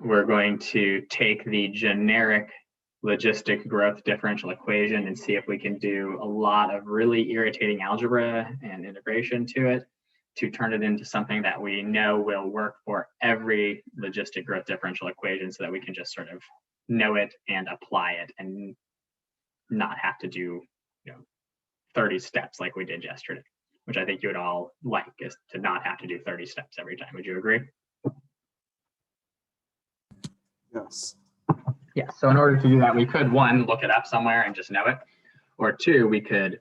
we're going to take the generic logistic growth differential equation and see if we can do a lot of really irritating algebra and integration to it to turn it into something that we know will work for every logistic growth differential equation, so that we can just sort of know it and apply it and not have to do 30 steps like we did yesterday, which I think you would all like, is to not have to do 30 steps every time. Would you agree? Yes. Yeah, so in order to do that, we could, one, look it up somewhere and just know it, or two, we could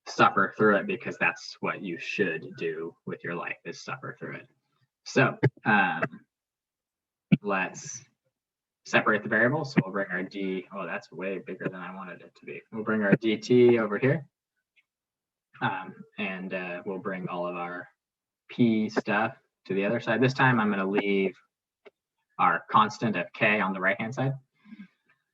suffer through it, because that's what you should do with your life, is suffer through it. So let's separate the variables. So we'll bring our d, oh, that's way bigger than I wanted it to be. We'll bring our dt over here, and we'll bring all of our p stuff to the other side. This time I'm going to leave our constant of k on the right hand side.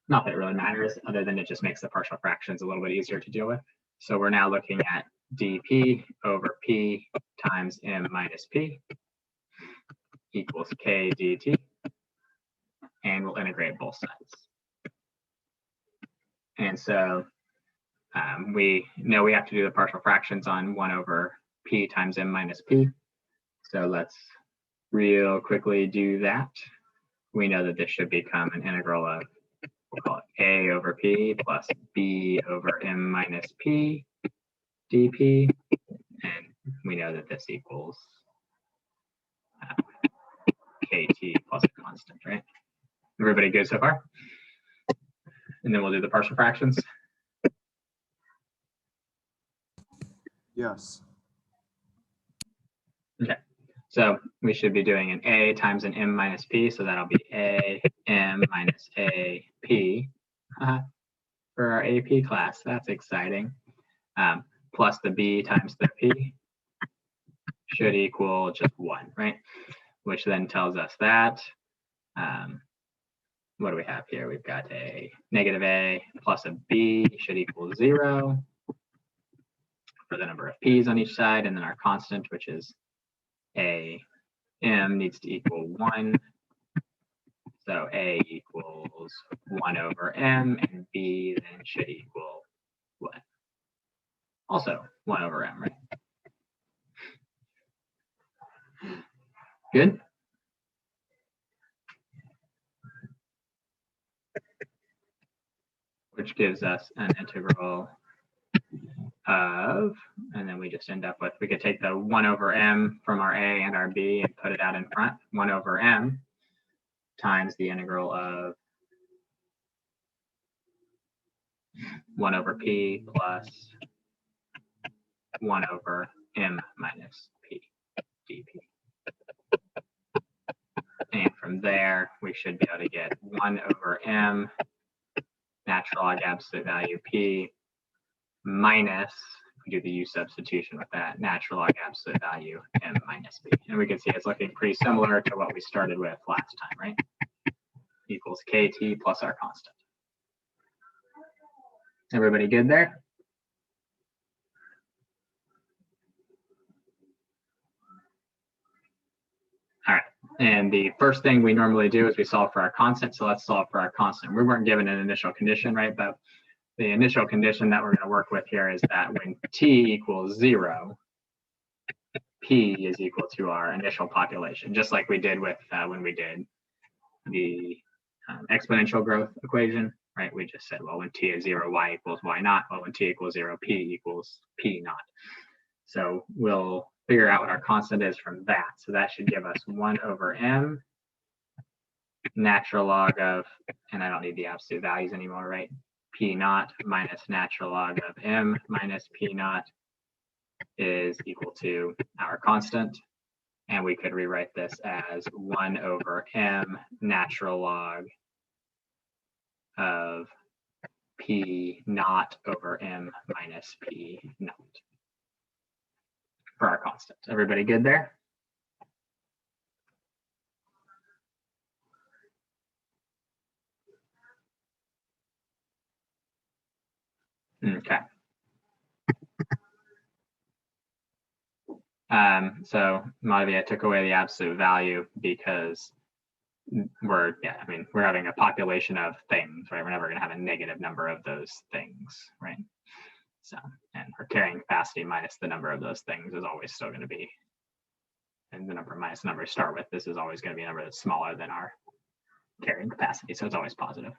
Not that it really matters, other than it just makes the partial fractions a little bit easier to deal with. So we're now looking at dp over p times m minus p equals k dt, and we'll integrate both sides. And so we know we have to do the partial fractions on 1 over p times m minus p. So let's real quickly do that. We know that this should become an integral of, we'll call it a over p plus b over m minus p dp, and we know that this equals kt plus a constant, right? Everybody good so far? And then we'll do the partial fractions. Yes. Okay, so we should be doing an a times an m minus p, so that'll be a m minus a p for our AP class. That's exciting. Plus the b times the p should equal just 1, right? Which then tells us that, what do we have here? We've got a negative a plus a b should equal 0 for the number of p's on each side, and then our constant, which is a m, needs to equal 1. So a equals 1 over m, and b then should equal what? Also 1 over m, right? Good? Which gives us an integral of, and then we just end up with, we could take the 1 over m from our a and our b and put it out in front. 1 over m times the integral of 1 over p plus 1 over m minus p dp. And from there, we should be able to get 1 over m natural log absolute value p minus, we do the u substitution with that, natural log absolute value m minus p. And we can see it's looking pretty similar to what we started with last time, right? Equals kt plus our constant. Everybody good there? All right, and the first thing we normally do is we solve for our constant. So let's solve for our constant. We weren't given an initial condition, right? But the initial condition that we're going to work with here is that when t equals 0, p is equal to our initial population, just like we did with when we did the exponential growth equation, right? We just said, well, when t is 0, y equals y naught. Well, when t equals 0, p equals p naught. So we'll figure out what our constant is from that. So that should give us 1 over m natural log of, and I don't need the absolute values anymore, right? P naught minus natural log of m minus p naught is equal to our constant. And we could rewrite this as 1 over m natural log of p naught over m minus p naught for our constant. Everybody good there? Okay. So Mavi, I took away the absolute value because we're having a population of things, right? We're never going to have a negative number of those things, right? So, and our carrying capacity minus the number of those things is always still going to be, and the number minus the number we start with, this is always going to be a number that's smaller than our carrying capacity, so it's always positive.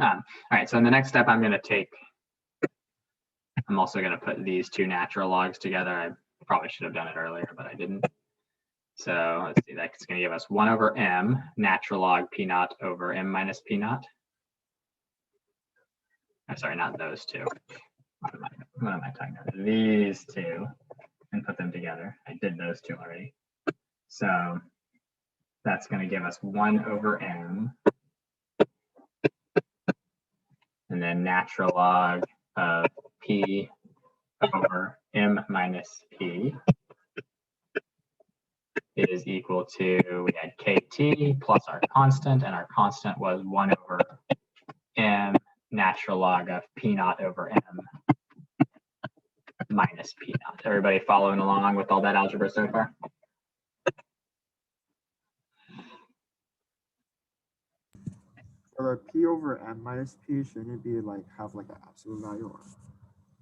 All right, so in the next step, I'm also going to put these two natural logs together. I probably should have done it earlier, but I didn't. So let's see, that's going to give us 1 over m natural log p naught over m minus p naught. I'm sorry, not those two. What am I talking about? These two, and put them together. I did those two already. So that's going to give us 1 over m, and then natural log of p over m minus p is equal to, we had kt plus our constant, and our constant was 1 over m natural log of p naught over m minus p naught. Everybody following along with all that algebra so far? For the p over m minus p, shouldn't it be like have like an absolute value? Or?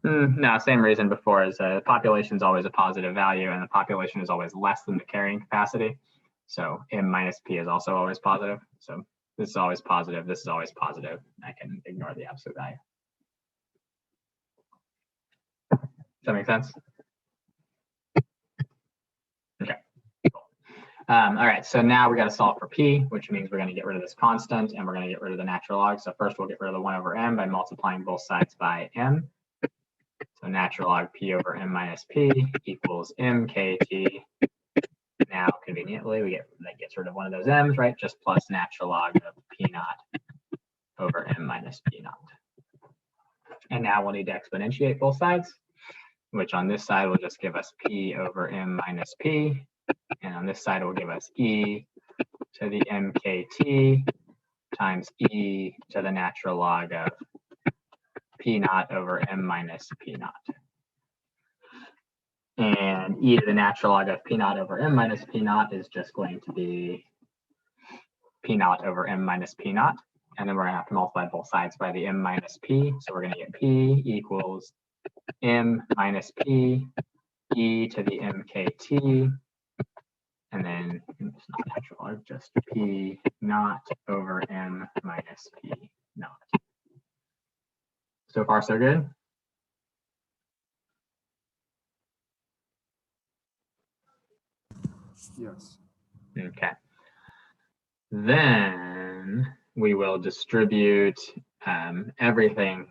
No, same reason before, is the population is always a positive value, and the population is always less than the carrying capacity. So m minus p is also always positive. So this is always positive. This is always positive. I can ignore the absolute value. Does that make sense? Okay. Cool. All right. So now we got to solve for p, which means we're going to get rid of this constant, and we're going to get rid of the natural log. So first, we'll get rid of the 1 over m by multiplying both sides by m. So natural log p over m minus p equals mkt. Now, conveniently, that gets rid of one of those m's, right? Just plus natural log of p naught over m minus p naught. And now we'll need to exponentiate both sides, which on this side will just give us p over m minus p. And on this side will give us e to the mkt times e to the natural log of p naught over m minus p naught. And e to the natural log of p naught over m minus p naught is just going to be p naught over m minus p naught. And then we're going to have to multiply both sides by the m minus p. So we're going to get p equals m minus p e to the mkt. And then it's not natural log, just p naught over m minus p naught. So far, so good? Yes. Okay. Then we will distribute everything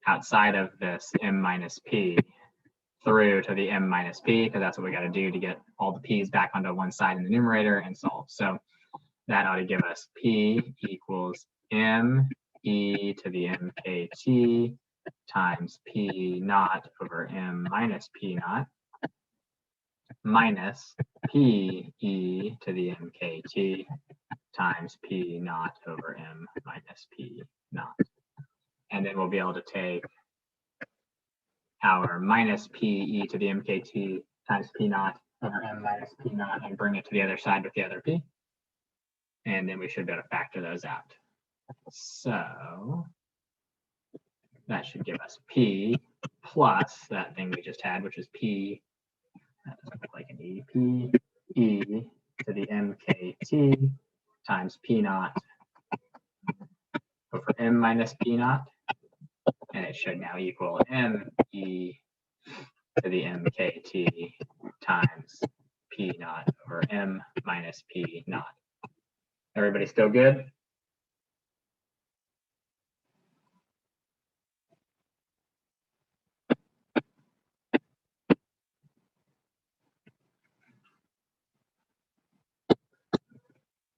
outside of this m minus p through to the m minus p, because that's what we got to do to get all the p's back onto one side in the numerator and solve. So that ought to give us p equals m e to the mkt times p naught over m minus p naught minus p e to the mkt times p naught over m minus p naught. And then we'll be able to take our minus p e to the mkt times p naught over m minus p naught and bring it to the other side with the other p. And then we should be able to factor those out. So that should give us p plus that thing we just had, which is p, that doesn't look like an e, p e to the mkt times p naught over m minus p naught. And it should now equal m e to the mkt times p naught over m minus p naught. Everybody still good?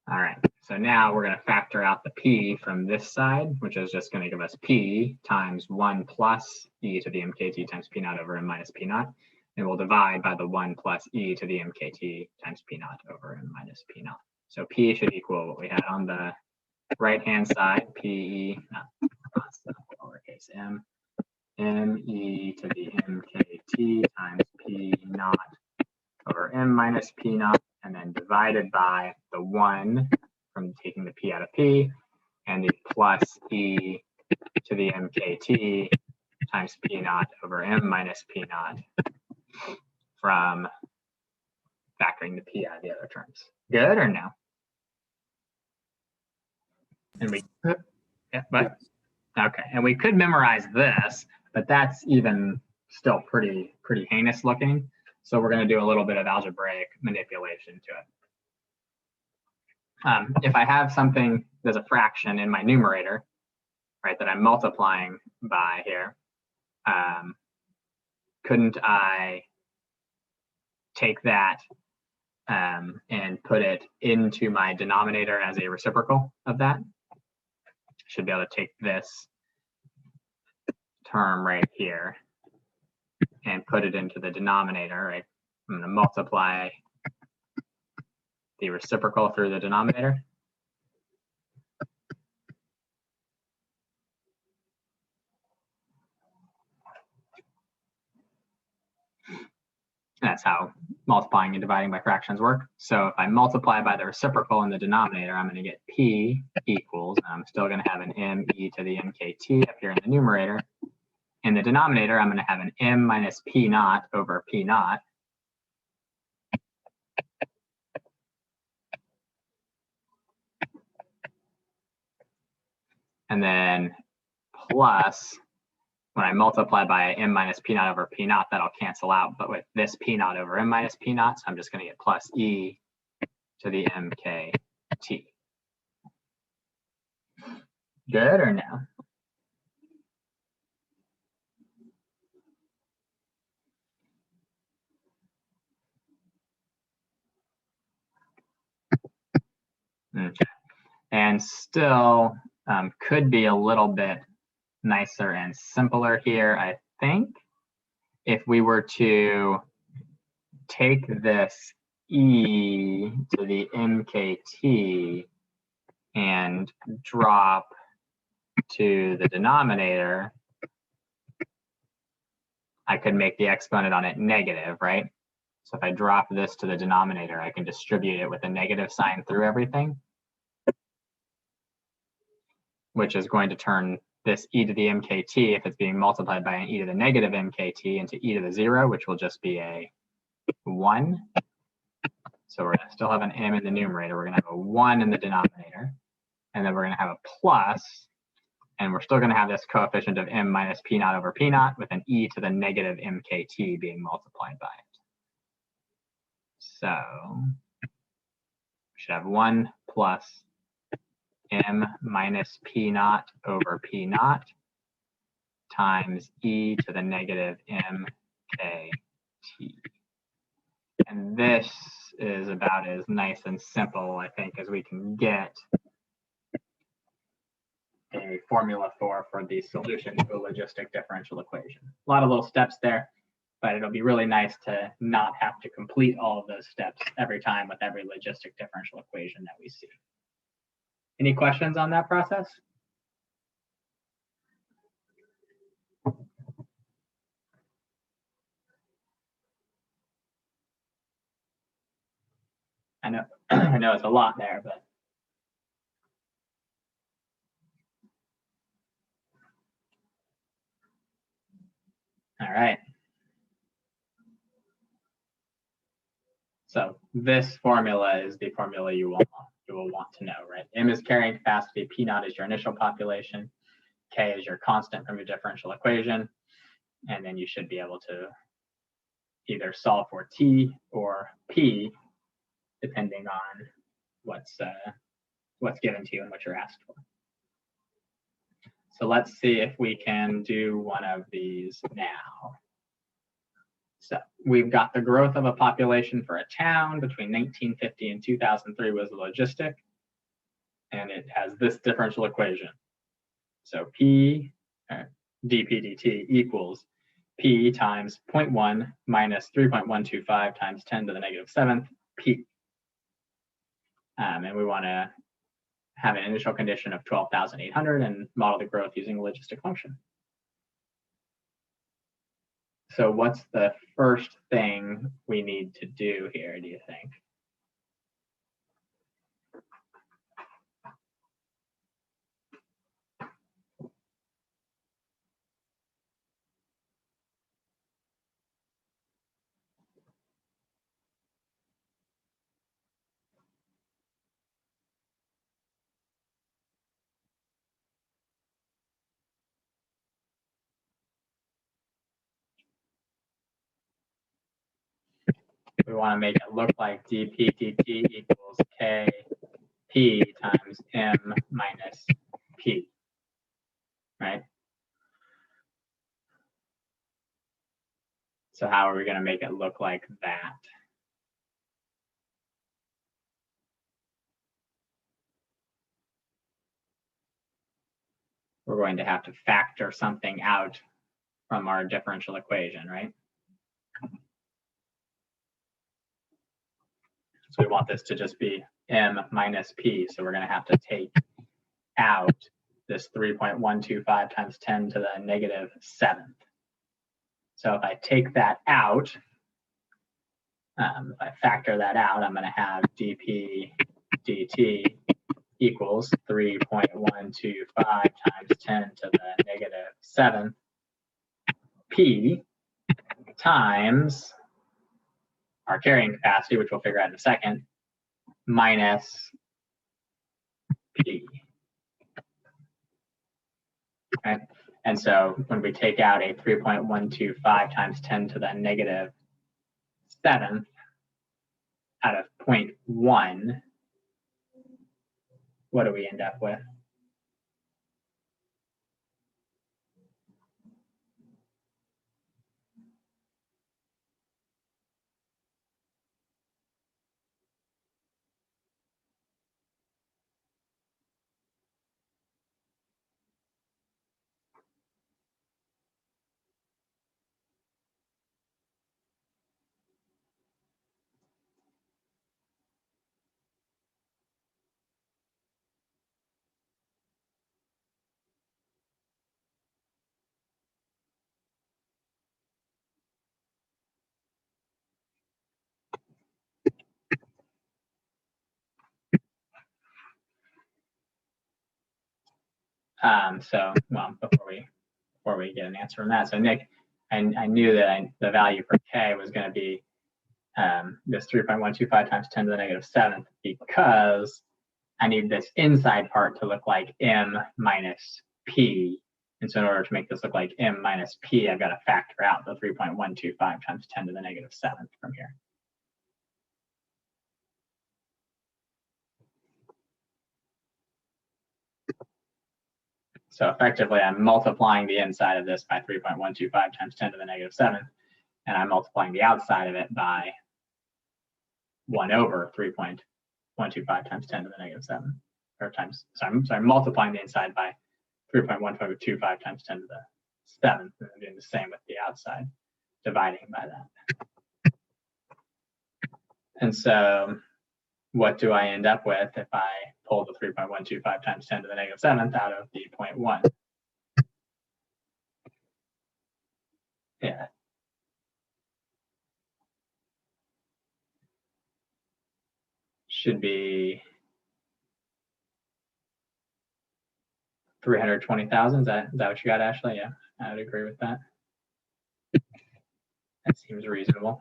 All right, so now we're going to factor out the p from this side, which is just going to give us p times 1 plus e to the mkt times p naught over m minus p naught. And we'll divide by the 1 plus e to the mkt times p naught over m minus p naught. So p should equal what we had on the right-hand side, p, lowercase m, m e to the mkt times p naught over m minus p naught. and then divided by the 1 from taking the p out of p, and the plus e to the mkt times p naught over m minus p naught from factoring the p out of the other terms. Good or no? And we, yeah, but okay, and we could memorize this, but that's even still pretty heinous looking. So we're going to do a little bit of algebraic manipulation to it. If I have something, there's a fraction in my numerator, right, that I'm multiplying by here, couldn't I take that and put it into my denominator as a reciprocal of that? Should be able to take this term right here and put it into the denominator, right? I'm going to multiply the reciprocal through the denominator. That's how multiplying and dividing by fractions work. So if I multiply by the reciprocal in the denominator, I'm going to get p equals, and I'm still going to have an m e to the mkt up here in the numerator. In the denominator, I'm going to have an m minus p naught over p naught. And then plus, when I multiply by m minus p naught over p naught, that'll cancel out. But with this p naught over m minus p naught, so I'm just going to get plus e to the mkt. Good or no? Okay. And still could be a little bit nicer and simpler here, I think. If we were to take this e to the mkt and drop to the denominator, I could make the exponent on it negative, right? So if I drop this to the denominator, I can distribute it with a negative sign through everything, which is going to turn this e to the mkt, if it's being multiplied by an e to the negative mkt, into e to the 0, which will just be a 1. So we're going to still have an m in the numerator. We're going to have a 1 in the denominator. And then we're going to have a plus. And we're still going to have this coefficient of m minus p naught over p naught with an e to the negative mkt being multiplied by it. So we should have 1 plus m minus p naught over p naught times e to the negative mkt. And this is about as nice and simple, I think, as we can get a formula for the solution to a logistic differential equation. A lot of little steps there, but it'll be really nice to not have to complete all of those steps every time with every logistic differential equation that we see. Any questions on that process? I know, I know it's a lot there, but. All right. So this formula is the formula you will want to know, right? M is carrying capacity, P naught is your initial population, K is your constant from your differential equation, and then you should be able to either solve for T or P, depending on what's given to you and what you're asked for. So let's see if we can do one of these now. So we've got the growth of a population for a town between 1950 and 2003 was logistic, and it has this differential equation. So P dp dt equals P times 0.1 minus 3.125 times 10 to the negative 7th P. And we want to have an initial condition of 12,800 and model the growth using a logistic function. So what's the first thing we need to do here, do you think? we want to make it look like dp dt equals kp times m minus p, right? So how are we going to make it look like that? We're going to have to factor something out from our differential equation, right? So we want this to just be m minus p. So we're going to have to take out this 3.125 times 10 to the negative 7th. So if I take that out, if I factor that out, I'm going to have dp dt equals 3.125 times 10 to the negative 7th p times our carrying capacity, which we'll figure out in a second, minus p. Right? And so when we take out a 3.125 times 10 to the negative 7th out of 0.1, what do we end up with? Well, before we get an answer from that, so Nick, I knew that the value for k was going to be this 3.125 times 10 to the negative 7th because I need this inside part to look like m minus p. And so in order to make this look like m minus p, I've got to factor out the 3.125 times 10 to the negative 7th from here. So effectively, I'm multiplying the inside of this by 3.125 times 10 to the negative 7th, and I'm multiplying the outside of it by 1 over 3.125 times 10 to the negative 7, or times, so I'm multiplying the inside by 3.125 times 10 to the 7th, and I'm doing the same with the outside, dividing by that. And so what do I end up with if I pull the 3.125 times 10 to the negative 7th out of the 0.1? Yeah. Should be 320,000. Is that what you got, Ashley? Yeah, I would agree with that. That seems reasonable.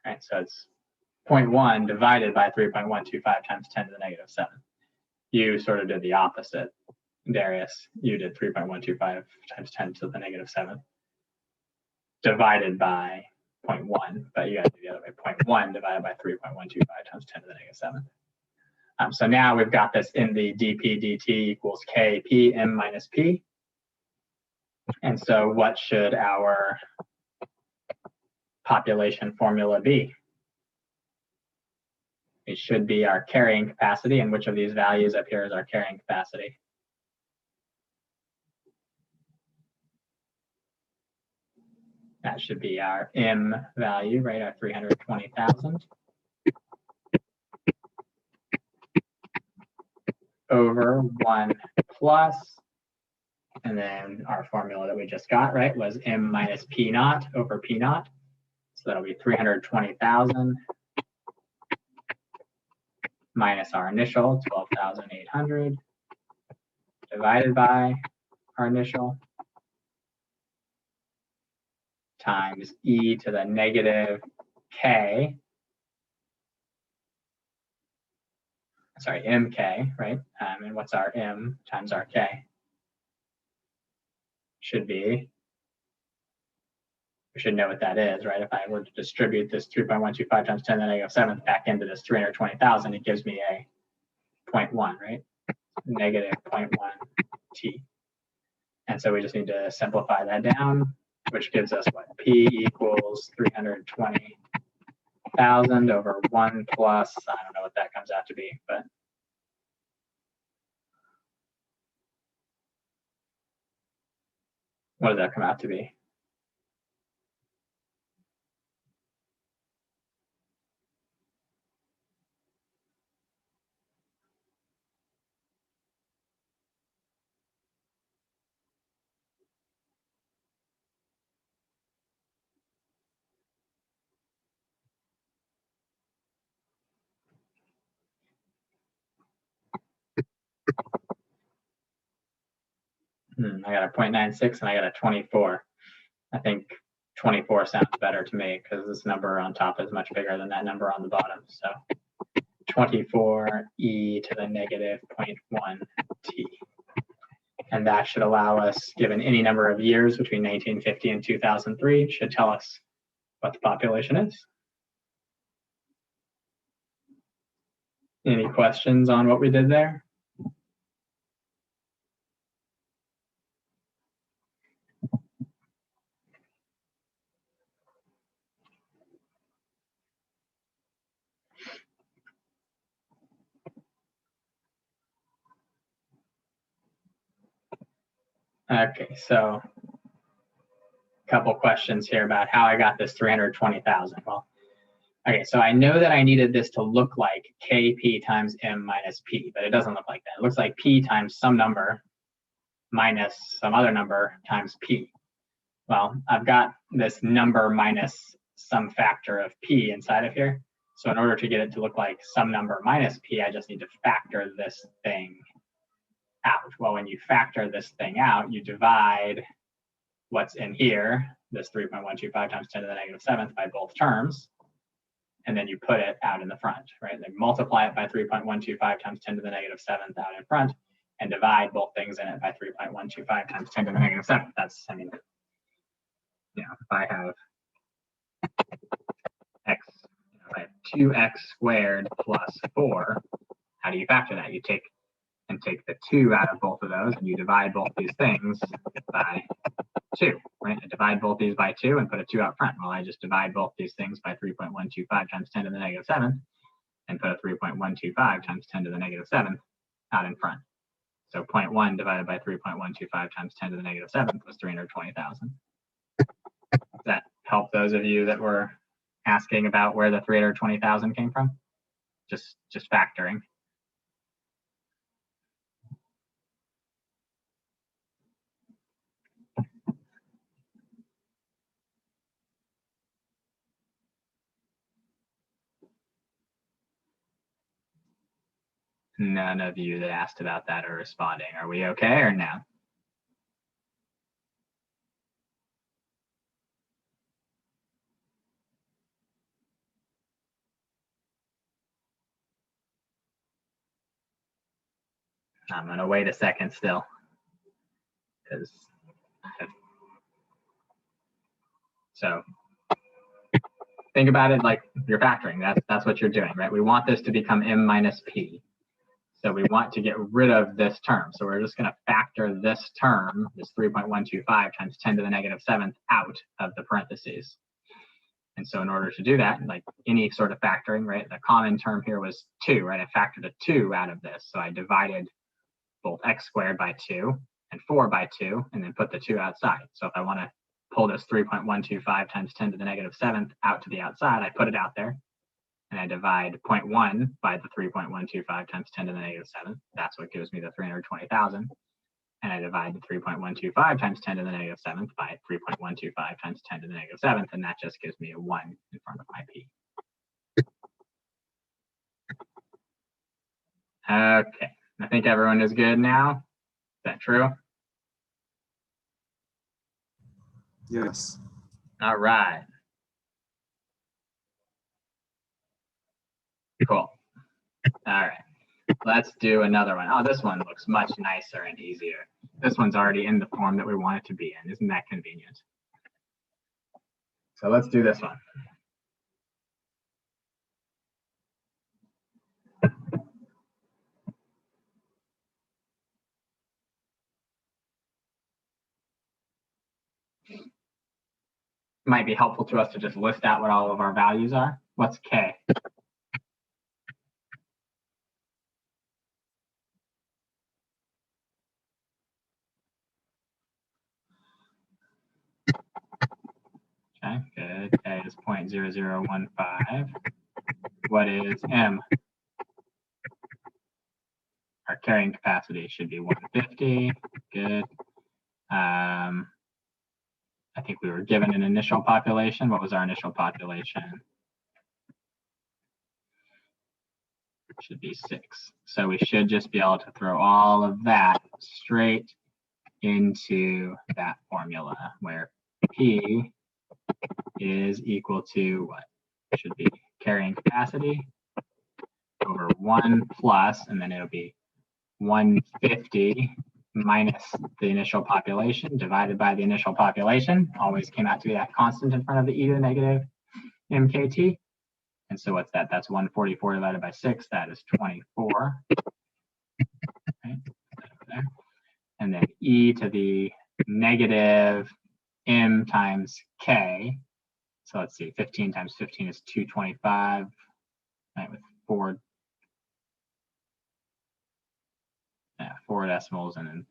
All right, so it's 0.1 divided by 3.125 times 10 to the negative 7. You sort of did the opposite, Darius. You did 3.125 times 10 to the negative 7 divided by 0.1, but you got to do the other way. 0.1 divided by 3.125 times 10 to the negative 7. So now we've got this in the dp dt equals kp m minus p. And so what should our population formula be? It should be our carrying capacity, and which of these values up here is our carrying capacity? That should be our m value, right, our 320,000 over 1 plus, and then our formula that we just got, right, was m minus p naught over p naught. So that'll be 320,000 minus our initial 12,800 divided by our initial times e to the negative k, sorry, mk, right? And what's our m times our k? Should be we should know what that is, right? If I were to distribute this 3.125 times 10 to the negative 7th back into this 320,000, it gives me a 0.1, right? Negative 0.1 t. And so we just need to simplify that down, which gives us what? P equals 320,000 over 1 plus, I don't know what that comes out to be, but what does that come out to be? I got a 0.96 and I got a 24. I think 24 sounds better to me because this number on top is much bigger than that number on the bottom. So 24 e to the negative 0.1 t. And that should allow us, given any number of years between 1950 and 2003, should tell us what the population is. Any questions on what we did there? Okay, so a couple questions here about how I got this 320,000. Well, okay, so I know that I needed this to look like kp times m minus p, but it doesn't look like that. It looks like p times some number minus some other number times p. Well, I've got this number minus some factor of p inside of here. So in order to get it to look like some number minus p, I just need to factor this thing out. Well, when you factor this thing out, you divide what's in here, this 3.125 times 10 to the negative 7th by both terms, and then you put it out in the front, right? Like multiply it by 3.125 times 10 to the negative 7th out in front, and divide both things in it by 3.125 times 10 to the negative 7th. That's, I mean, you know, if I have x, if I have 2x squared plus 4, how do you factor that? You take the 2 out of both of those, and you divide both these things by 2, right? I divide both these by 2 and put a 2 out front. Well, I just divide both these things by 3.125 times 10 to the negative 7th and put a 3.125 times 10 to the negative 7th out in front. So 0.1 divided by 3.125 times 10 to the negative 7th was 320,000. Does that help those of you that were asking about where the 320,000 came from? Just factoring. None of you that asked about that are responding. Are we okay or no? I'm going to wait a second still, because so think about it like you're factoring. That's what you're doing, right? We want this to become m minus p. So we want to get rid of this term. So we're just going to factor this term, this 3.125 times 10 to the negative 7th out of the parentheses. And so in order to do that, like any sort of factoring, right, the common term here was 2, right? I factored a 2 out of this. So I divided both x squared by 2 and 4 by 2, and then put the 2 outside. So if I want to pull this 3.125 times 10 to the negative 7th out to the outside, I put it out there. And I divide 0.1 by the 3.125 times 10 to the negative 7th. That's what gives me the 320,000. And I divide the 3.125 times 10 to the negative 7th by 3.125 times 10 to the negative 7th, and that just gives me a 1 in front of my p. Okay, I think everyone is good now. Is that true? Yes. All right. Cool. All right. Let's do another one. Oh, this one looks much nicer and easier. This one's already in the form that we want it to be in. Isn't that convenient? So let's do this one. Might be helpful to us to just list out what all of our values are. What's K? Okay, good. K is 0.0015. What is M? Our carrying capacity should be 150. Good. I think we were given an initial population. What was our initial population? Should be 6. So we should just be able to throw all of that straight into that formula where P is equal to what? Should be carrying capacity over 1 plus, and then it'll be 150 minus the initial population divided by the initial population. Always came out to be that constant in front of the e to the negative mkt. And so what's that? That's 144 divided by 6. That is 24. Okay. And then e to the negative m times k. So let's see, 15 times 15 is 225, right, with four decimals, and then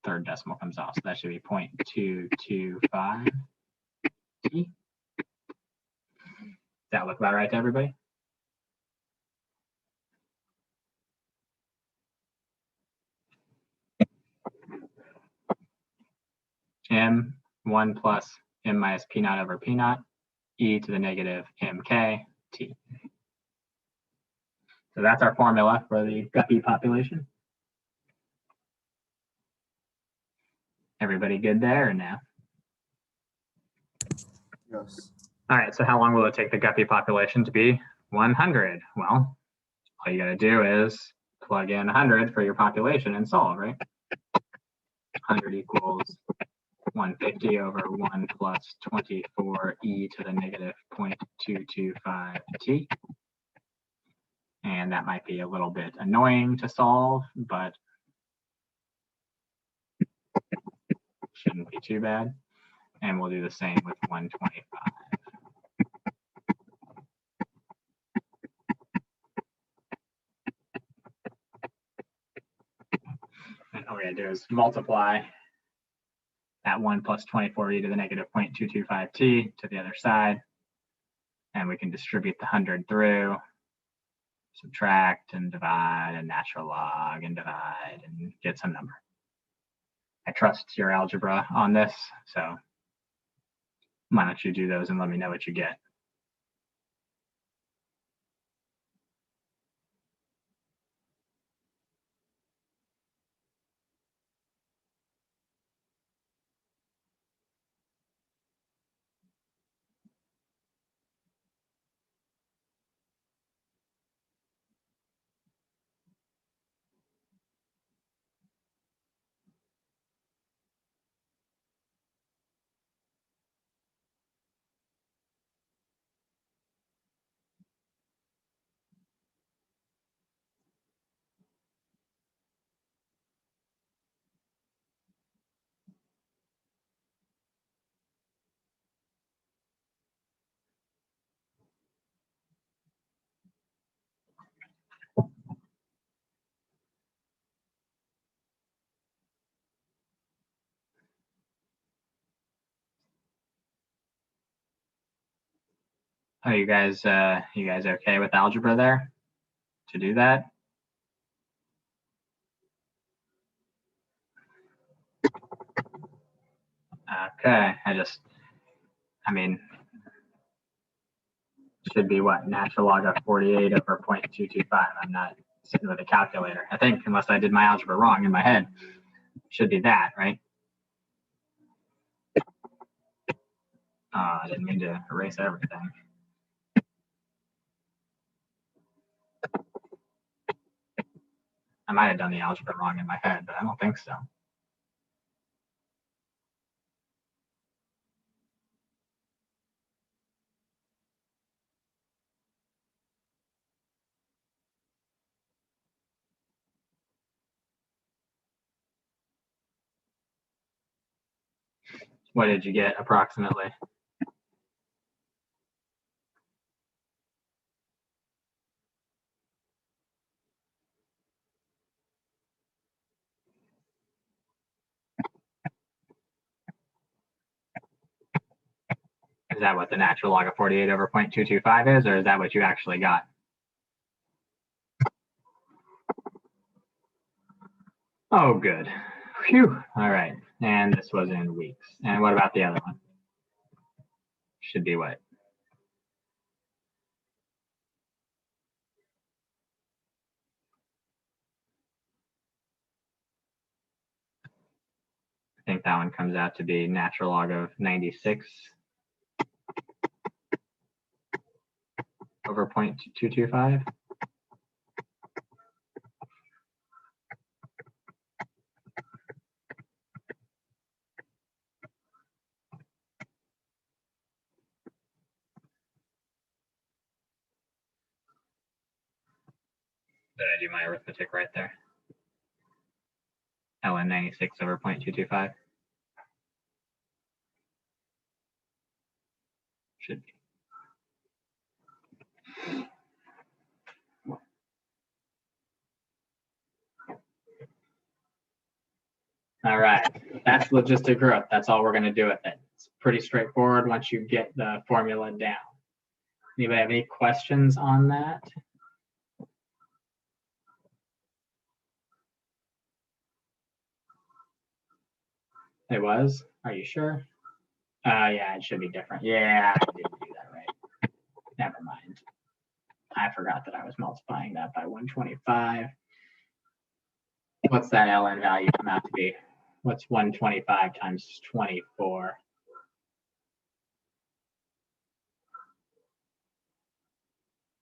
third decimal comes off. So that should be 0.225 t. Does that look about right to everybody? M 1 plus m minus p naught over p naught, e to the negative mk t. So that's our formula for the Guppy population. Everybody good there or no? Yes. All right, so how long will it take the Guppy population to be 100? Well, all you got to do is plug in 100 for your population and solve, right? 100 equals 150 over 1 plus 24 e to the negative 0.225 t. And that might be a little bit annoying to solve, but shouldn't be too bad. And we'll do the same with 125. And all we gotta do is multiply that 1 plus 24 e to the negative 0.225 t to the other side. And we can distribute the 100 through, subtract and divide and natural log and divide and get some number. I trust your algebra on this, so why don't you do those and let me know what you get. Are you guys okay with algebra there to do that? Okay, I mean, should be what? Natural log of 48 over 0.225. I'm not sitting with a calculator. I think, unless I did my algebra wrong in my head, should be that, right? I didn't mean to erase everything. I might have done the algebra wrong in my head, but I don't think so. What did you get approximately? Is that what the natural log of 48 over 0.225 is, or is that what you actually got? Oh, good. Phew. All right. And this was in weeks. And what about the other one? Should be what? I think that one comes out to be natural log of 96 over 0.225. Did I do my arithmetic right there? ln 96 over 0.225. Should be. All right, that's logistic growth. That's all we're going to do with it. It's pretty straightforward once you get the formula down. Anybody have any questions on that? It was? Are you sure? Yeah, it should be different. Yeah, I didn't do that right. Never mind. I forgot that I was multiplying that by 125. What's that ln value come out to be? What's 125 times 24?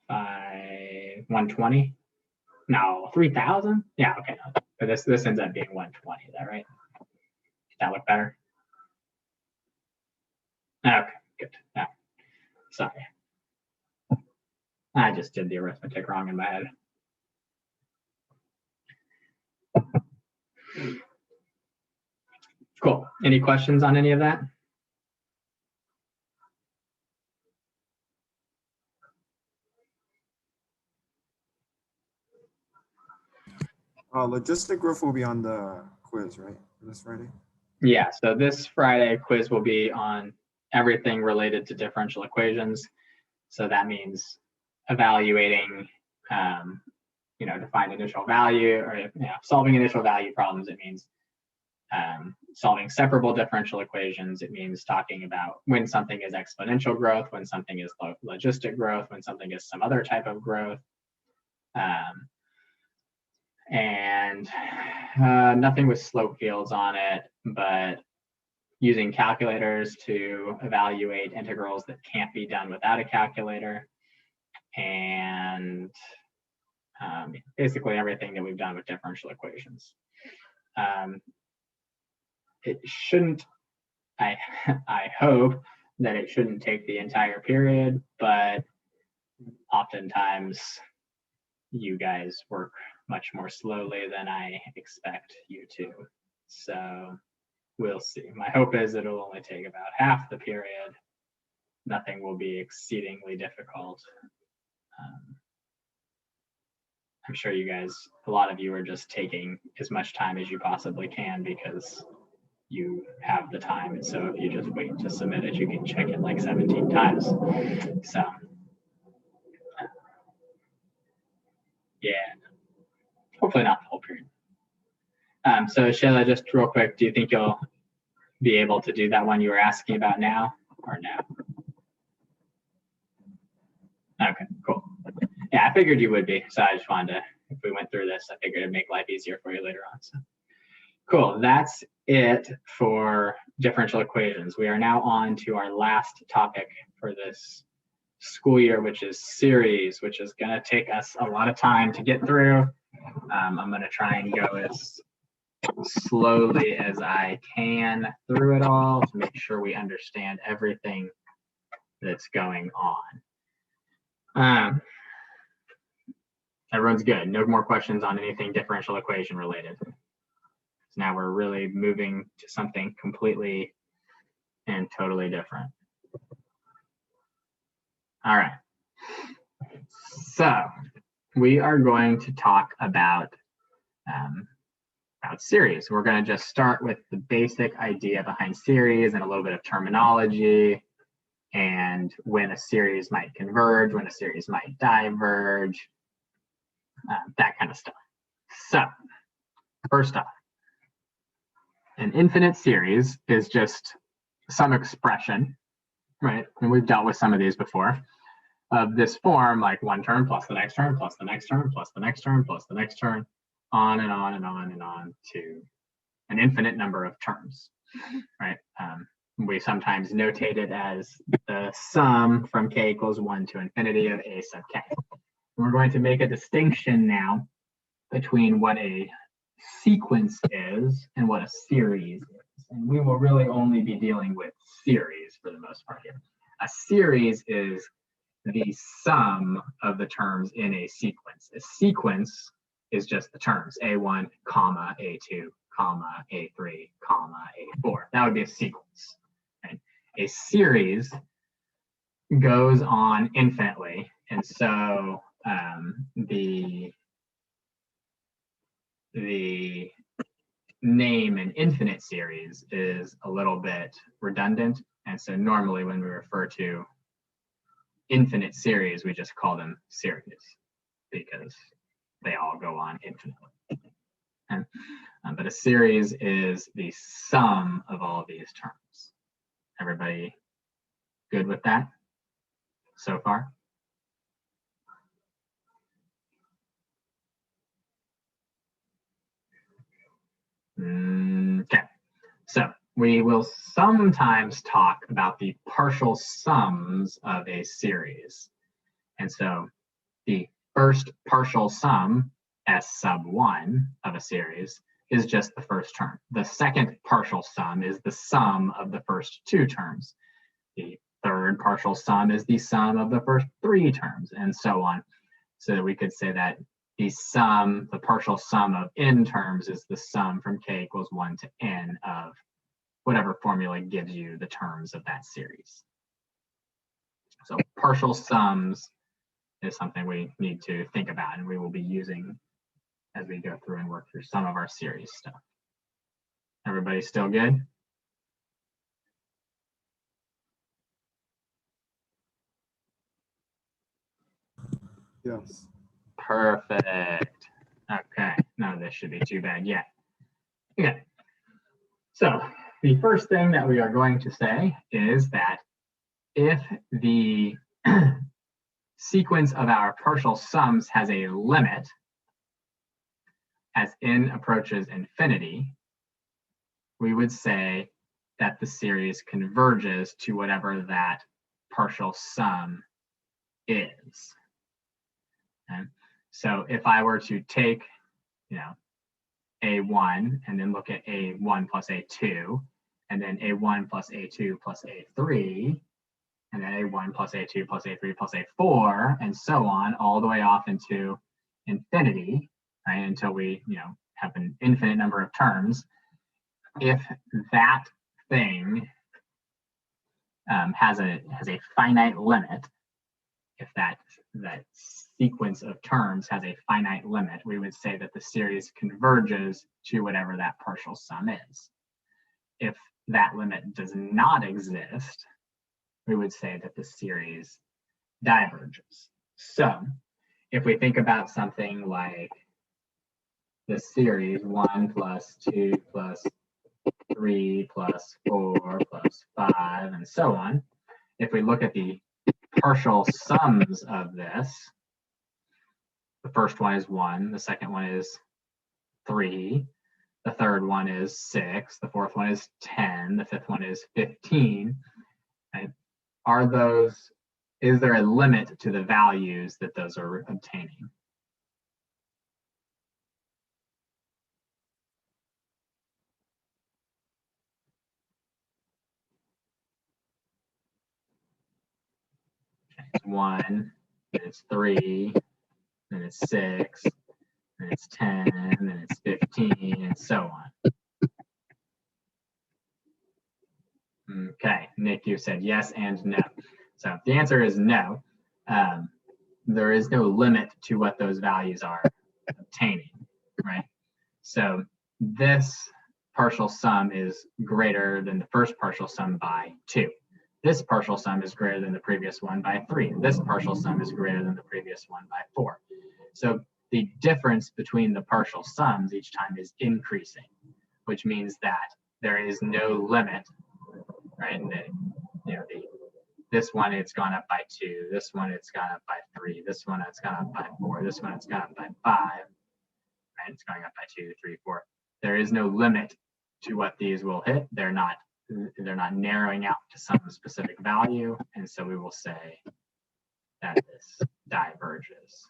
120? No, 3,000? Yeah, okay. But this ends up being 120, is that right? Does that look better? Okay, good. Yeah. Sorry. I just did the arithmetic wrong in my head. Cool. Any questions on any of that? Logistic growth will be on the quiz, right? This Friday? Yeah, so this Friday quiz will be on everything related to differential equations. So that means evaluating, to find initial value, or solving initial value problems. It means solving separable differential equations. It means talking about when something is exponential growth, when something is logistic growth, when something is some other type of growth. And nothing with slope fields on it, but using calculators to evaluate integrals that can't be done without a calculator, and basically everything that we've done with differential equations. It shouldn't, I hope that it shouldn't take the entire period, but oftentimes you guys work much more slowly than I expect you to. So we'll see. My hope is it'll only take about half the period. Nothing will be exceedingly difficult. I'm sure you guys, a lot of you are just taking as much time as you possibly can because you have the time. And so if you just wait to submit it, you can check it like 17 times. So yeah, hopefully not the whole period. So Shayla, just real quick, do you think you'll be able to do that one you were asking about now or no? Okay, cool. Yeah, I figured you would be. So I just wanted to, if we went through this, I figured it'd make life easier for you later on. So cool, that's it for differential equations. We are now on to our last topic for this school year, which is series, which is going to take us a lot of time to get through. I'm going to try and go as slowly as I can through it all to make sure we understand everything that's going on. Everyone's good. No more questions on anything differential equation related. So now we're really moving to something completely and totally different. All right. So we are going to talk about series. We're going to just start with the basic idea behind series and a little bit of terminology and when a series might converge, when a series might diverge, that kind of stuff. So first off, an infinite series is just some expression, right? And we've dealt with some of these before, of this form, like one term plus the next term plus the next term plus the next term plus the next term, on and on and on and on to an infinite number of terms, right? We sometimes notate it as the sum from k equals 1 to infinity of a sub k. We're going to make a distinction now between what a sequence is and what a series is. And we will really only be dealing with series for the most part here. A series is the sum of the terms in a sequence. A sequence is just the terms, A1, comma, A2, comma, A3, comma, A4. That would be a sequence. Right? A series goes on infinitely. And so the name an infinite series is a little bit redundant. And so normally when we refer to infinite series, we just call them series because they all go on infinitely. And, but a series is the sum of all of these terms. Everybody good with that so far? Okay, so we will sometimes talk about the partial sums of a series. And so the first partial sum, S sub 1 of a series, is just the first term. The second partial sum is the sum of the first two terms. The third partial sum is the sum of the first three terms, and so on. So that we could say that the sum, the partial sum of n terms is the sum from k equals 1 to n of whatever formula gives you the terms of that series. So partial sums is something we need to think about, and we will be using as we go through and work through some of our series stuff. Everybody still good? Yes. Perfect. Okay, none of this should be too bad yet. Okay, so the first thing that we are going to say is that if the sequence of our partial sums has a limit as n approaches infinity, we would say that the series converges to whatever that partial sum is. Okay? So if I were to take, A1 and then look at A1 plus A2, and then A1 plus A2 plus A3, and then A1 plus A2 plus A3 plus A4, and so on, all the way off into infinity, right, until we, have an infinite number of terms. If that thing has a finite limit, if that sequence of terms has a finite limit, we would say that the series converges to whatever that partial sum is. If that limit does not exist, we would say that the series diverges. So if we think about something like the series 1 plus 2 plus 3 plus 4 plus 5 and so on, if we look at the partial sums of this, the first one is 1, the second one is 3, the third one is 6, the fourth one is 10, the fifth one is 15. Right? Is there a limit to the values that those are obtaining? Okay, it's 1, then it's 3, then it's 6, then it's 10, then it's 15, and so on. Okay, Nick, you said yes and no. So the answer is no. There is no limit to what those values are obtaining, right? So this partial sum is greater than the first partial sum by 2. This partial sum is greater than the previous one by 3. This partial sum is greater than the previous one by 4. So the difference between the partial sums each time is increasing, which means that there is no limit, right? And this one, it's gone up by 2. This one, it's gone up by 3. This one, it's gone up by 4. This one, it's gone up by 5. Right? It's going up by 2, 3, 4. There is no limit to what these will hit. They're not narrowing out to some specific value, and so we will say that this diverges.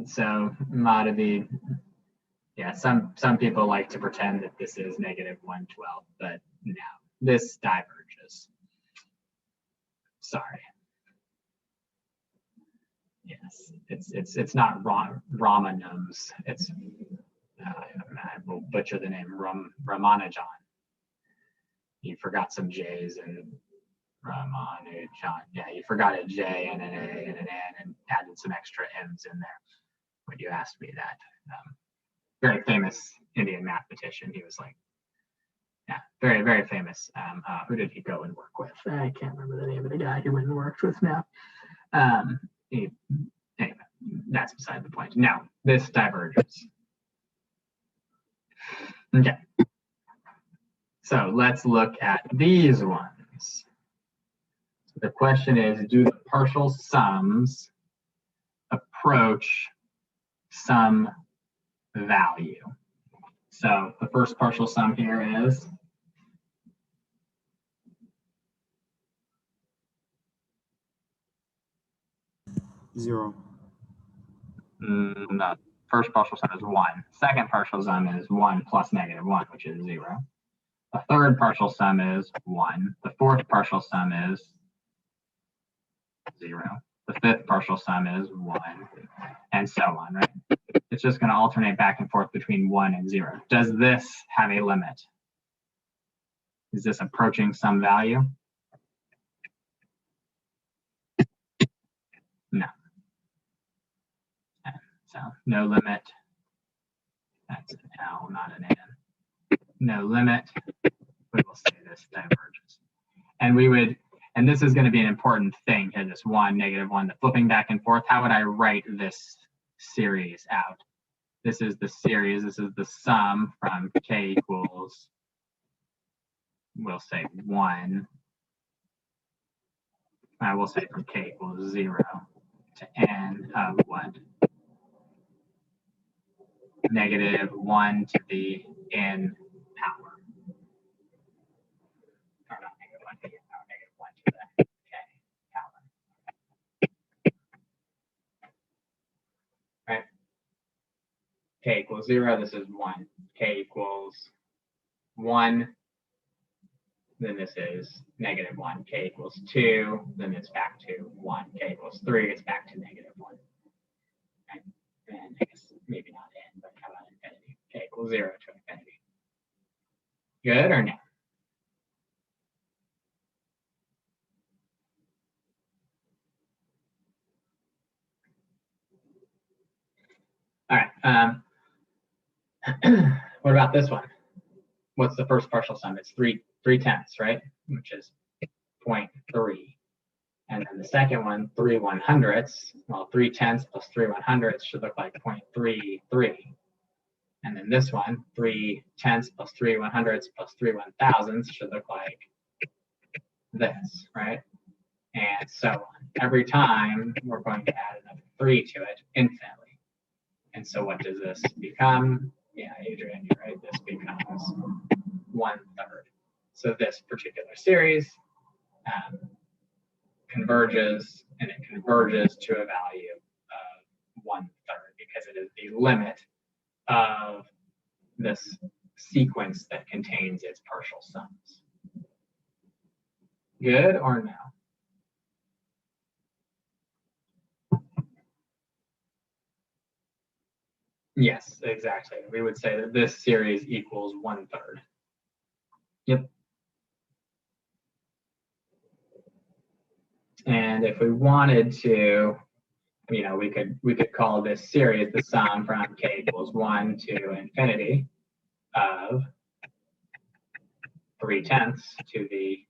So Madhavi, yeah, some people like to pretend that this is -112, but no, this diverges. Sorry. Yes, it's not Ramanams. It's I will butcher the name Ramanujan. You forgot some J's and Ramanujan. Yeah, you forgot a J and an A and an N and added some extra M's in there when you asked me that. Very famous Indian mathematician. He was like, yeah, very, very famous. Who did he go and work with? I can't remember the name of the guy he went and worked with now. Anyway, that's beside the point. Now, this diverges. Okay. So let's look at these ones. The question is, do the partial sums approach some value? So the first partial sum here is 0. The first partial sum is 1. Second partial sum is 1 plus -1, which is 0. The third partial sum is 1. The fourth partial sum is 0. The fifth partial sum is 1, and so on, right? It's just going to alternate back and forth between 1 and 0. Does this have a limit? Is this approaching some value? No. So no limit. That's an L, not an N. No limit. We will say this diverges. And we would, and this is going to be an important thing here, this 1, -1, the flipping back and forth. How would I write this series out? This is the series. This is the sum from k equals, we'll say 1. I will say from k equals 0 to n of what? -1 to the n power. Or not -1 to the n power, -1 to the k power. Right? K equals 0, this is 1. K equals 1, then this is -1. K equals 2, then it's back to 1. K equals 3, it's back to -1. Right? And I guess maybe not n, but how about infinity? K equals 0 to infinity. Good or no? All right. What about this one? What's the first partial sum? It's 3/10, right? Which is 0.3. And then the second one, 3/100ths. Well, 3/10 plus 3/100ths should look like 0.33. And then this one, 3/10 plus 3/100ths plus 3/1000ths should look like this, right? And so on. Every time we're going to add another 3 to it infinitely. And so what does this become? Yeah, Adrian, you're right. This becomes 1/3. So this particular series converges, and it converges to a value of 1/3 because it is the limit of this sequence that contains its partial sums. Good or no? Yes, exactly. We would say that this series equals 1/3. Yep. And if we wanted to, we could call this series the sum from k equals 1 to infinity of 3/10 to the,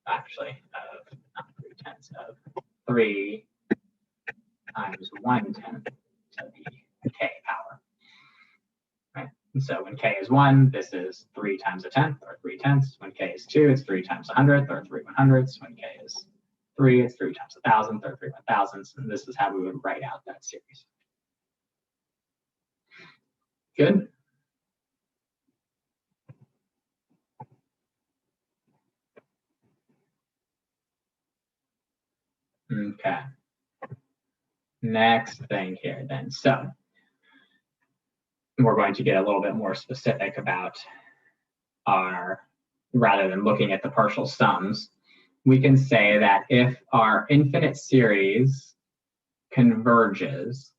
actually, of not 3/10 of 3 times 1/10 to the k power. Right? And so when k is 1, this is 3 times a tenth, or 3/10. When k is 2, it's 3 times 100th, or 3/100ths. When k is 3, it's 3 times 1,000th, or 3/1000ths. And this is how we would write out that series. Good? Okay. Next thing here then. So we're going to get a little bit more specific about our, rather than looking at the partial sums, we can say that if our infinite series converges,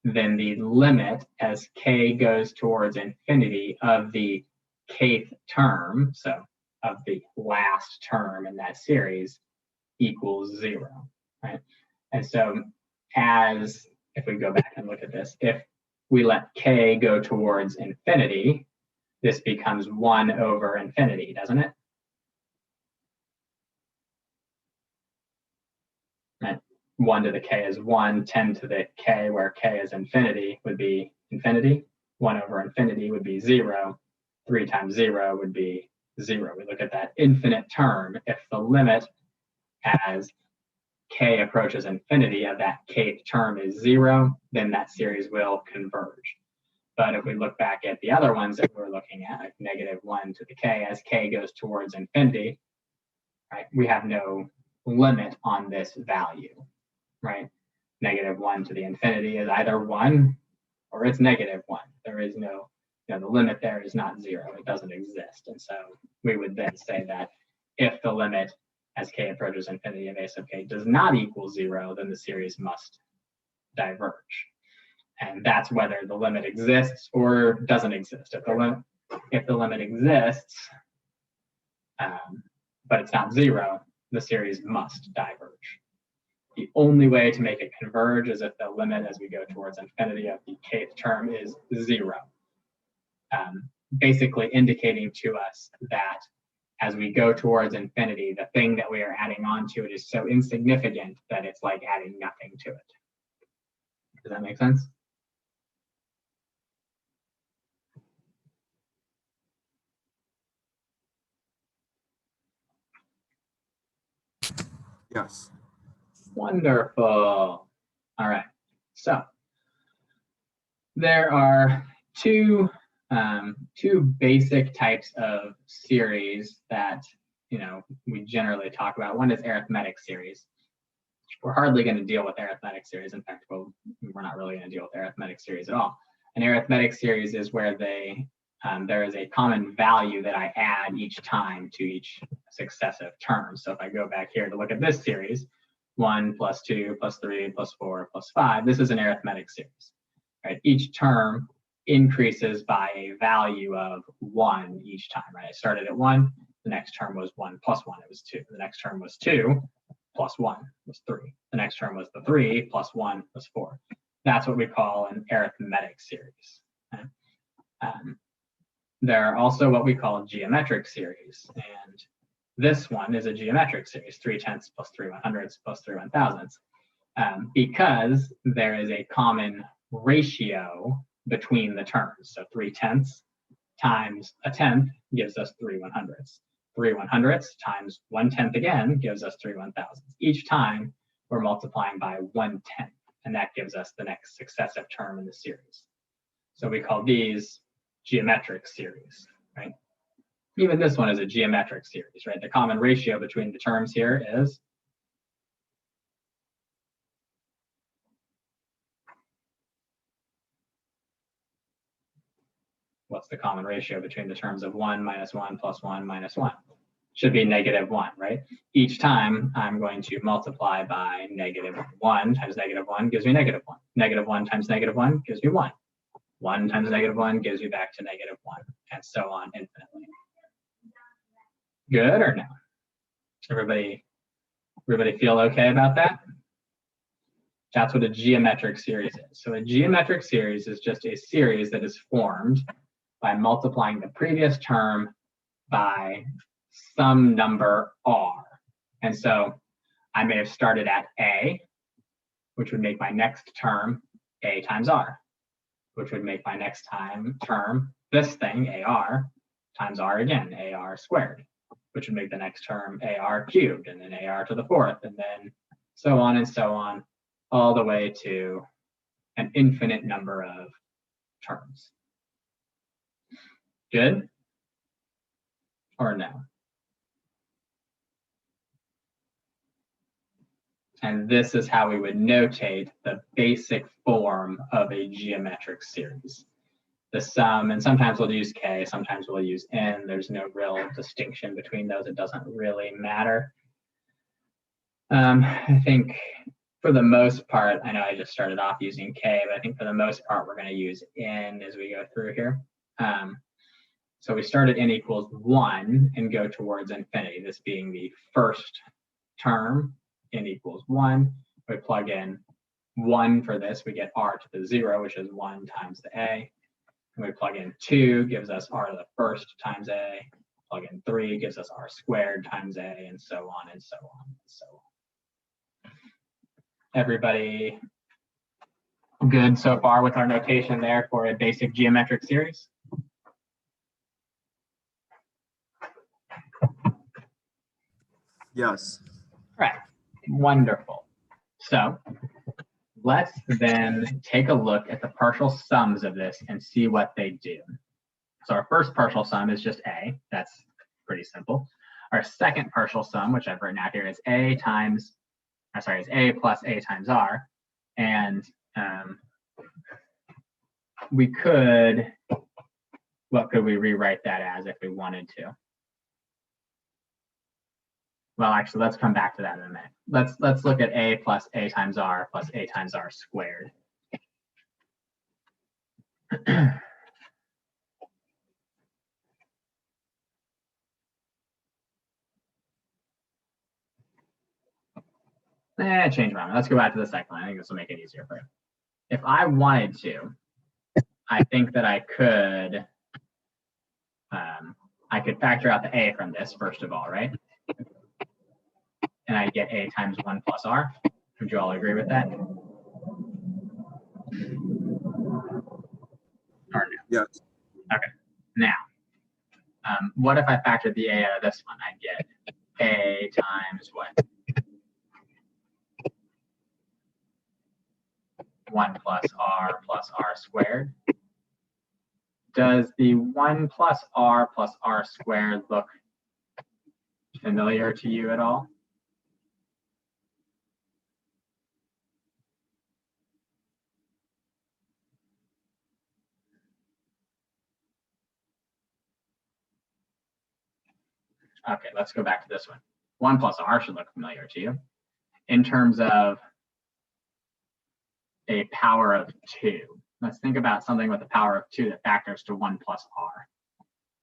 then the limit as k goes towards infinity of the kth term, so of the last term in that series, equals 0, right? And so as, if we go back and look at this, if we let k go towards infinity, this becomes 1 over infinity, doesn't it? Right. 1 to the k is 1, 10 to the k, where k is infinity, would be infinity. 1 over infinity would be 0. 3 times 0 would be 0. We look at that infinite term. If the limit as k approaches infinity of that kth term is 0, then that series will converge. But if we look back at the other ones that we're looking at, like -1 to the k, as k goes towards infinity, right, we have no limit on this value, right? -1 to the infinity is either 1 or it's -1. There is no, the limit there is not 0. It doesn't exist. And so we would then say that if the limit as k approaches infinity of a sub k does not equal 0, then the series must diverge. And that's whether the limit exists or doesn't exist. If the limit exists, but it's not 0, the series must diverge. The only way to make it converge is if the limit as we go towards infinity of the kth term is 0. Basically indicating to us that as we go towards infinity, the thing that we are adding on to it is so insignificant that it's like adding nothing to it. Does that make sense? Yes. Wonderful. All right. So there are two basic types of series that we generally talk about. One is arithmetic series. We're hardly going to deal with arithmetic series. In fact, we're not really going to deal with arithmetic series at all. An arithmetic series is where there is a common value that I add each time to each successive term. So if I go back here to look at this series, 1 plus 2 plus 3 plus 4 plus 5, this is an arithmetic series. Right? Each term increases by a value of 1 each time. Right? I started at 1. The next term was 1 plus 1. It was 2. The next term was 2 plus 1 was 3. The next term was the 3 plus 1 was 4. That's what we call an arithmetic series. Okay? There are also what we call geometric series. And this one is a geometric series, 3/10 plus 3/100ths plus 3/1000ths, because there is a common ratio between the terms. So 3/10 times a tenth gives us 3/100ths. 3/100ths times 1/10 again gives us 3/1000ths. Each time we're multiplying by 1/10, and that gives us the next successive term in the series. So we call these geometric series, right? Even this one is a geometric series, right? The common ratio between the terms here is what's the common ratio between the terms of 1 minus 1 plus 1 minus 1? should be -1, right? Each time I'm going to multiply by -1 times -1 gives me -1. -1 times -1 gives me 1. 1 times -1 gives you back to -1, and so on infinitely. Good or no? Everybody feel okay about that? That's what a geometric series is. So a geometric series is just a series that is formed by multiplying the previous term by some number r. And so I may have started at a, which would make my next term a times r, which would make my next term this thing, ar, times r again, ar squared, which would make the next term ar cubed, and then ar to the fourth, and then so on, all the way to an infinite number of terms. Good? Or no? And this is how we would notate the basic form of a geometric series. The sum, and sometimes we'll use k, sometimes we'll use n. There's no real distinction between those. It doesn't really matter. I think for the most part, I know I just started off using k, but I think for the most part, we're going to use n as we go through here. So we start at n equals 1 and go towards infinity, this being the first term, n equals 1. We plug in 1 for this, we get r to the 0, which is 1 times the a. And we plug in 2, gives us r to the first times a. Plug in 3, gives us r squared times a, and so on and so on and so on. Everybody good so far with our notation there for a basic geometric series? Yes. Right. Wonderful. So let's then take a look at the partial sums of this and see what they do. So our first partial sum is just a. That's pretty simple. Our second partial sum, which I've written out here, is a plus a times r. And we could, what could we rewrite that as if we wanted to? Well, actually, let's come back to that in a minute. Let's look at a plus a times r plus a times r squared. Change my mind. Let's go back to the second line. I think this will make it easier for you. If I wanted to, I think that I could factor out the a from this first of all, right? And I get a times 1 plus r. Would you all agree with that? Or no? Yes. Okay. Now, what if I factored the a out of this one? I'd get a times what? 1 plus r squared. Does the 1 plus r squared look familiar to you at all? Okay, let's go back to this one. 1 plus r should look familiar to you in terms of a power of 2. Let's think about something with a power of 2 that factors to 1 plus r.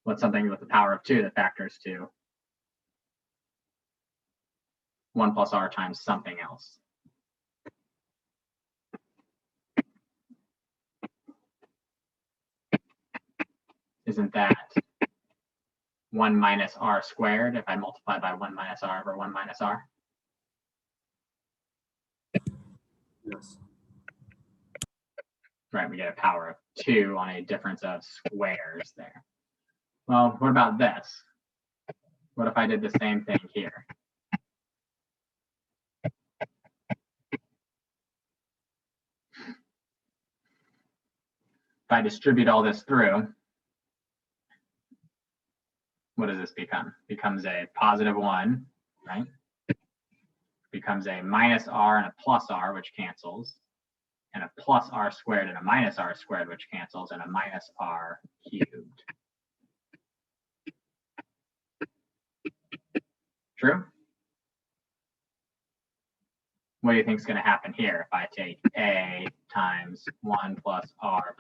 What's something with a power of 2 that factors to 1 plus r times something else? Isn't that 1 minus r squared if I multiply by 1 minus r over 1 minus r? Yes. Right, we get a power of 2 on a difference of squares there. Well, what about this? What if I did the same thing here? If I distribute all this through, what does this become? Becomes a positive 1, right? Becomes a minus r and a plus r, which cancels, and a plus r squared and a minus r squared, which cancels, and a minus r cubed. True? What do you think is going to happen here if I take a times 1 plus r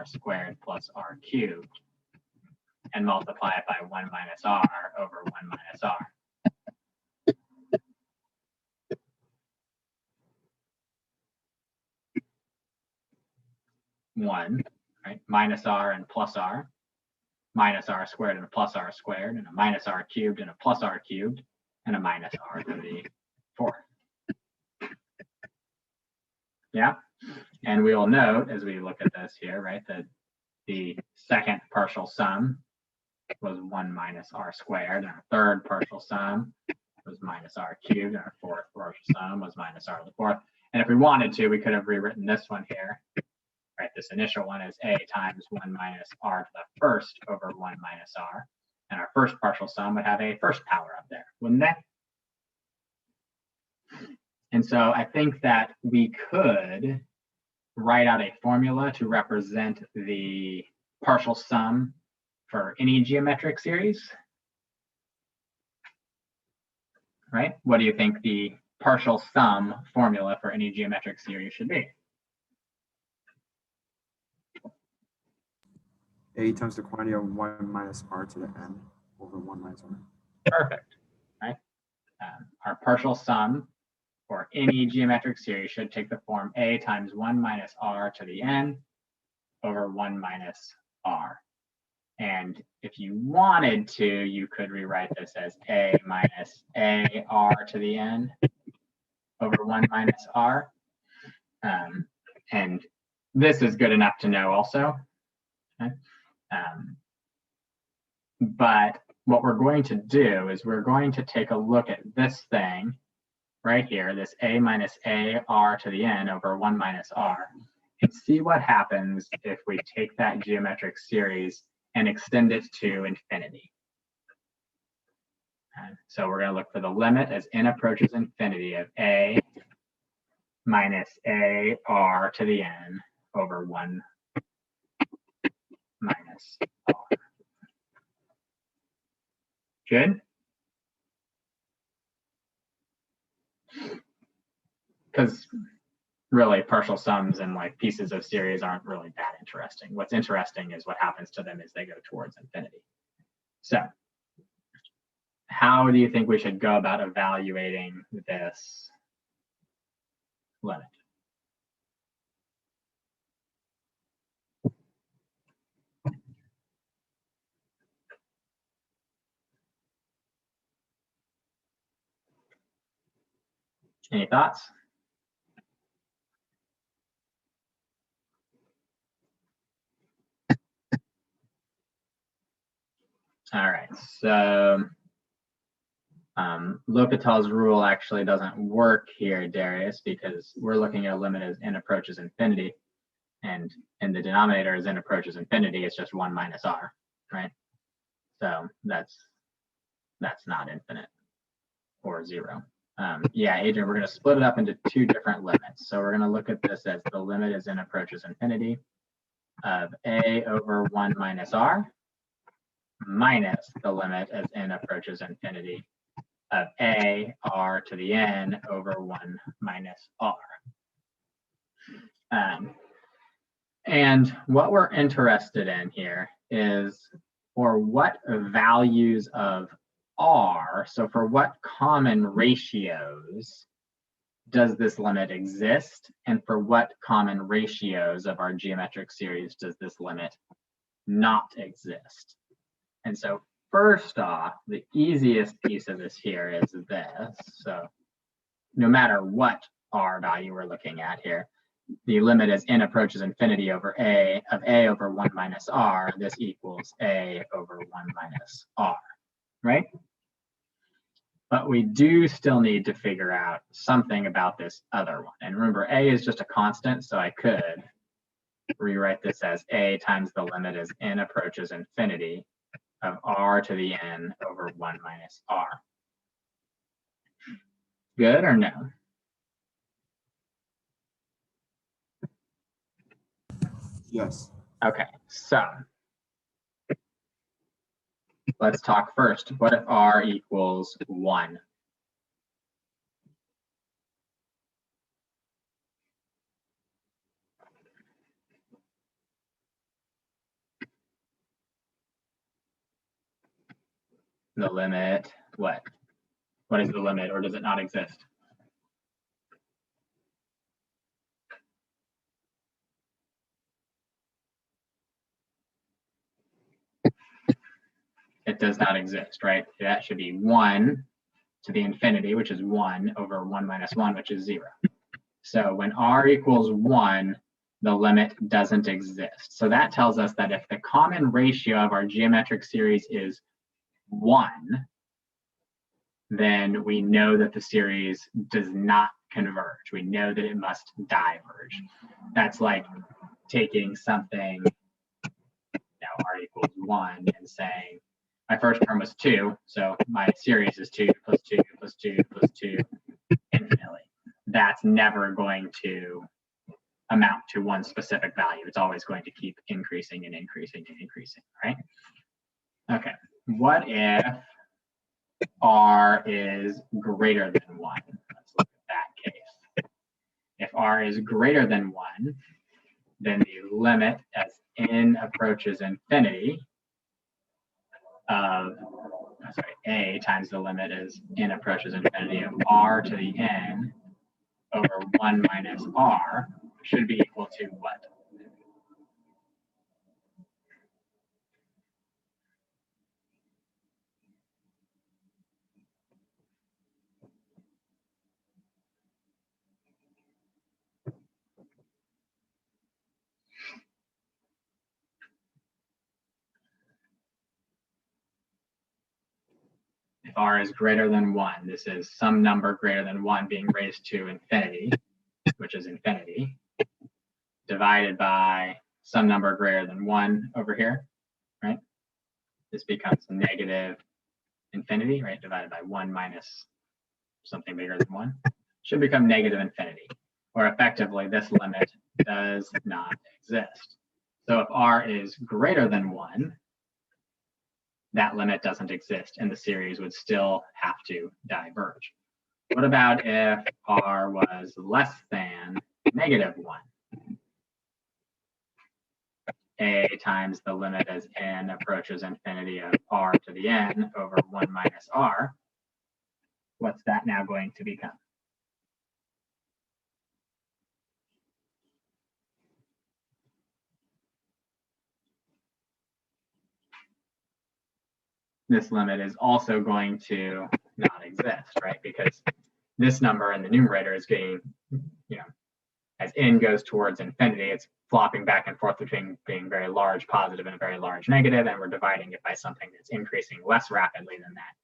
squared plus r cubed and multiply it by 1 minus r over 1 minus r? 1, right? Minus r and plus r, minus r squared and a plus r squared, and a minus r cubed and a plus r cubed, and a minus r to the fourth. Yeah, and we will note as we look at this here, right, that the second partial sum was 1 minus r squared, and our third partial sum was minus r cubed, and our fourth partial sum was minus r to the fourth. And if we wanted to, we could have rewritten this one here, right? This initial one is a times 1 minus r to the first over 1 minus r, and our first partial sum would have a first power up there, wouldn't that? And so I think that we could write out a formula to represent the partial sum for any geometric series, right? What do you think the partial sum formula for any geometric series should be? A times the quantity of 1 minus r to the n over 1 minus r. Perfect, right? Our partial sum for any geometric series should take the form a times 1 minus r to the n over 1 minus r. And if you wanted to, you could rewrite this as a minus a r to the n over 1 minus r. And this is good enough to know also. Okay? But what we're going to do is we're going to take a look at this thing right here, this a minus a r to the n over 1 minus r, and see what happens if we take that geometric series and extend it to infinity. So we're going to look for the limit as n approaches infinity of a minus a r to the n over 1 minus r. Good? Because really partial sums and like pieces of series aren't really that interesting. What's interesting is what happens to them as they go towards infinity. So how do you think we should go about evaluating this limit? Any thoughts? All right, so L'Hopital's rule actually doesn't work here, Darius, because we're looking at a limit as n approaches infinity, and in the denominator as n approaches infinity, it's just 1 minus r, right? So that's not infinite or 0. Yeah, Adrian, we're going to split it up into two different limits. So we're going to look at this as the limit as n approaches infinity of a over 1 minus r minus the limit as n approaches infinity of a r to the n over 1 minus r. And what we're interested in here is for what values of r, so for what common ratios does this limit exist, and for what common ratios of our geometric series does this limit not exist? And so first off, the easiest piece of this here is this. So no matter what r value we're looking at here, the limit as n approaches infinity over a of a over 1 minus r, this equals a over 1 minus r, right? But we do still need to figure out something about this other one. And remember, a is just a constant, so I could rewrite this as a times the limit as n approaches infinity of r to the n over 1 minus r. Good or no? Yes. Okay, so let's talk first. What if r equals 1? The limit, what? What is the limit, or does it not exist? It does not exist, right? That should be 1 to the infinity, which is 1 over 1 minus 1, which is 0. So when r equals 1, the limit doesn't exist. So that tells us that if the common ratio of our geometric series is 1, then we know that the series does not converge. We know that it must diverge. That's like taking something, now r equals 1, and saying, my first term was 2, so my series is 2 plus 2 plus 2 plus 2 infinitely. That's never going to amount to one specific value. It's always going to keep increasing and increasing and increasing, right? Okay, what if r is greater than 1? Let's look at that case. If r is greater than 1, then the limit as n approaches infinity of, a times the limit as n approaches infinity of r to the n over 1 minus r should be equal to what? If r is greater than 1, this is some number greater than 1 being raised to infinity, which is infinity, divided by some number greater than 1 over here, right? This becomes negative infinity, right? Divided by 1 minus something bigger than 1. Should become negative infinity, or effectively this limit does not exist. So if r is greater than 1, that limit doesn't exist and the series would still have to diverge. What about if r was less than negative 1? A times the limit as n approaches infinity of r to the n over 1 minus r. What's that now going to become? This limit is also going to not exist, right? Because this number in the numerator is getting, as n goes towards infinity, it's flopping back and forth between being very large positive and a very large negative, and we're dividing it by something that's increasing less rapidly than that.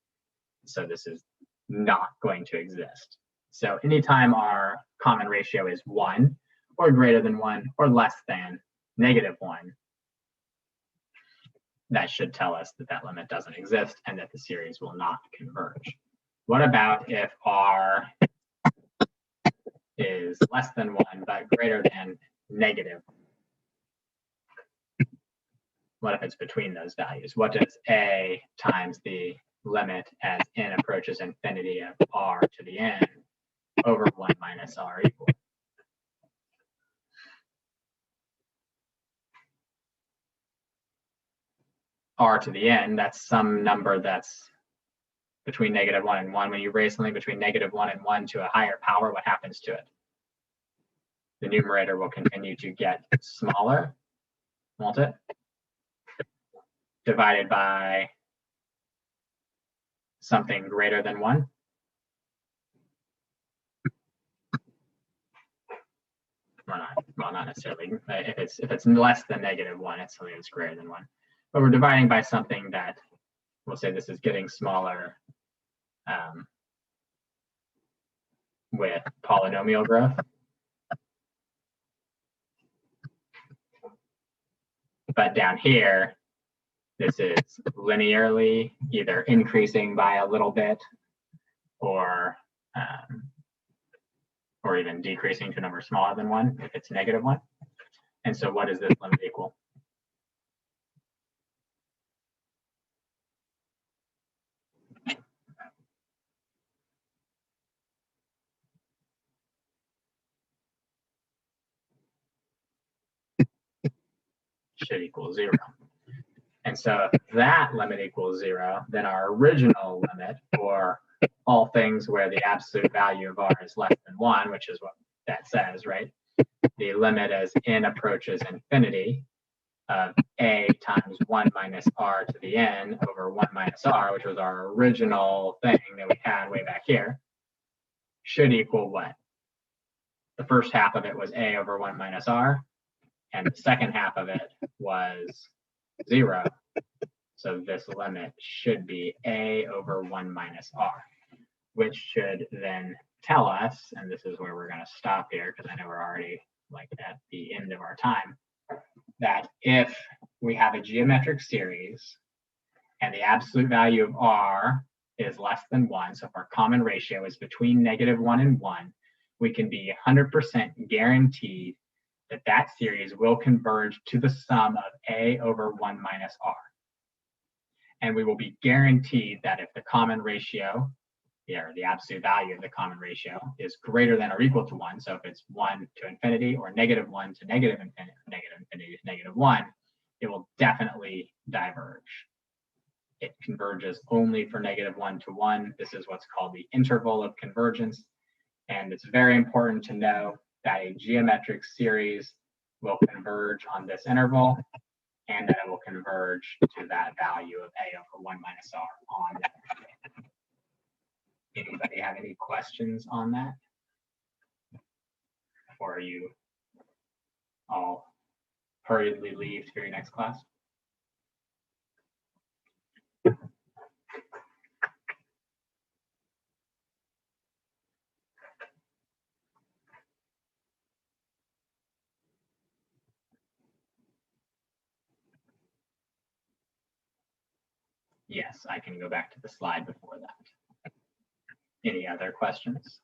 So this is not going to exist. So anytime our common ratio is 1 or greater than 1 or less than negative 1, that should tell us that that limit doesn't exist and that the series will not converge. What about if r is less than 1 but greater than negative? What if it's between those values? What does a times the limit as n approaches infinity of r to the n over 1 minus r equal? R to the n, that's some number that's between negative 1 and 1. When you raise something between negative 1 and 1 to a higher power, what happens to it? The numerator will continue to get smaller, won't it? Divided by something greater than 1. Well, not necessarily. If it's less than negative 1, it's something that's greater than 1. But we're dividing by something that, we'll say this is getting smaller with polynomial growth. But down here, this is linearly either increasing by a little bit or even decreasing to a number smaller than 1 if it's negative 1. And so what does this limit equal? should equal 0. And so if that limit equals 0, then our original limit for all things where the absolute value of r is less than 1, which is what that says, right? The limit as n approaches infinity of a times 1 minus r to the n over 1 minus r, which was our original thing that we had way back here, should equal what? The first half of it was a over 1 minus r, and the second half of it was 0. So this limit should be a over 1 minus r, which should then tell us, and this is where we're going to stop here because I know we're already like at the end of our time, that if we have a geometric series and the absolute value of r is less than 1, so if our common ratio is between -1 and 1, we can be 100% guaranteed that that series will converge to the sum of a over 1 minus r. And we will be guaranteed that if the common ratio, or the absolute value of the common ratio, is greater than or equal to 1, so if it's 1 to infinity or -1 to negative infinity to -1, it will definitely diverge. It converges only for -1 to 1. This is what's called the interval of convergence. And it's very important to know that a geometric series will converge on this interval, and that it will converge to that value of a over 1 minus r on that. Anybody have any questions on that? Or are you all hurriedly leave to your next class? Yes, I can go back to the slide before that. Any other questions?